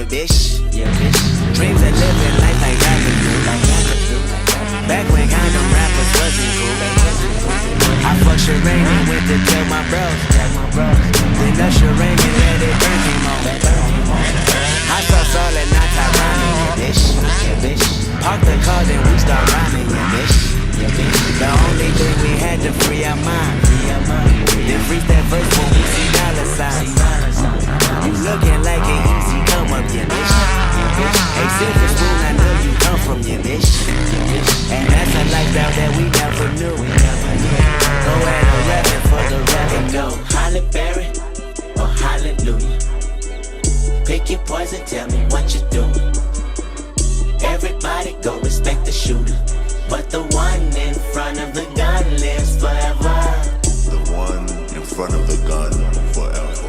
yeah, bitch. Dreams of living life like rappers do. Back when condom rappers wasn't cool. I fucked Sherane and went to tell my bros. Then the Sherane and let it burn him on. I saw Saul and I tie rhyming, yeah, bitch. Park the car, then we start rhyming, yeah, bitch. The only thing we had to free our mind. Then freeze that verse when we see dollar signs. You looking like an easy come up, yeah, bitch. Hey, Silver Spoon, I know you come from, yeah, bitch. And that's a lifestyle that we never knew. Go at 11 for the revenue. Halle Berry or hallelujah. Pick your poison, tell me what you're doing. Everybody go respect the shooter, but the one in front of the gun lives forever. The one in front of the gun forever.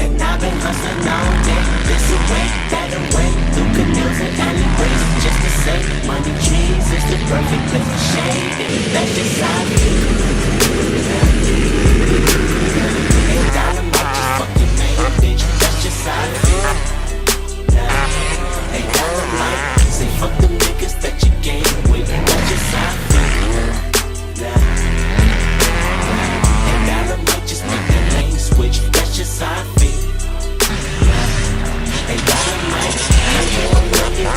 And I've been hustling all day, this away, that away, through canals and alleyways, just to say, money trees is the perfect place to shade it. That's just how I feel. Ain't dynamite, just fucking made a bitch. That's just how I feel. Ain't dynamite, say fuck them niggas that you gave with. That's just how I feel. Ain't dynamite, just make that lane switch. That's just how I feel. Ain't dynamite, I don't love you,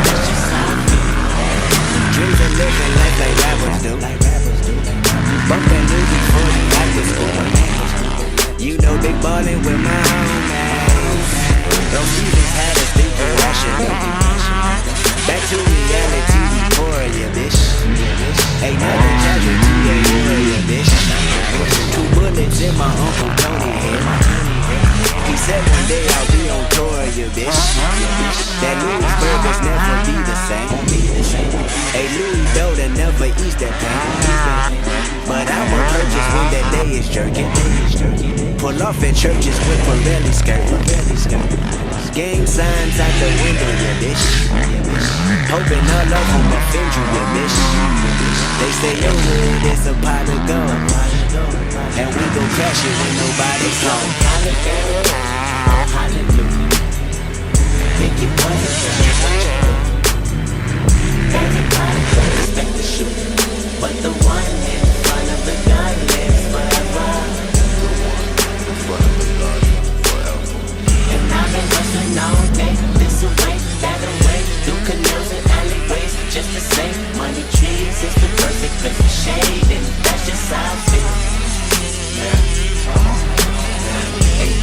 that's just how I feel. Dreams of living life like rappers do. Bump that music for you like it's cool. You know big ballin' with my homies. Those seasons had us thinking rational. Back to reality, we pour ya, bitch. Ain't nothing casualty, ain't war ya, bitch. 2 bullets in my Uncle Tony head. He said one day I'll be on tour, ya, bitch. That Louisburgers never be the same. Hey, Louis Belder never eats that pain. But I'ma purchase when that day is jerking. Pull off at churches with Pirelli skirt. Gang signs out the window, yeah, bitch. Hoping all of them offend you, yeah, bitch. They say your hood is a pot of gold, and we gon' cash it when nobody's home. Hallelujah. Make it positive. Everybody respect the shooter, but the one in front of the gun lives forever. In front of the gun forever. And I've been hustling all day, this away, that away, through canals and alleyways, just to say, money trees is the perfect place for shade, and that's just how I feel. Ain't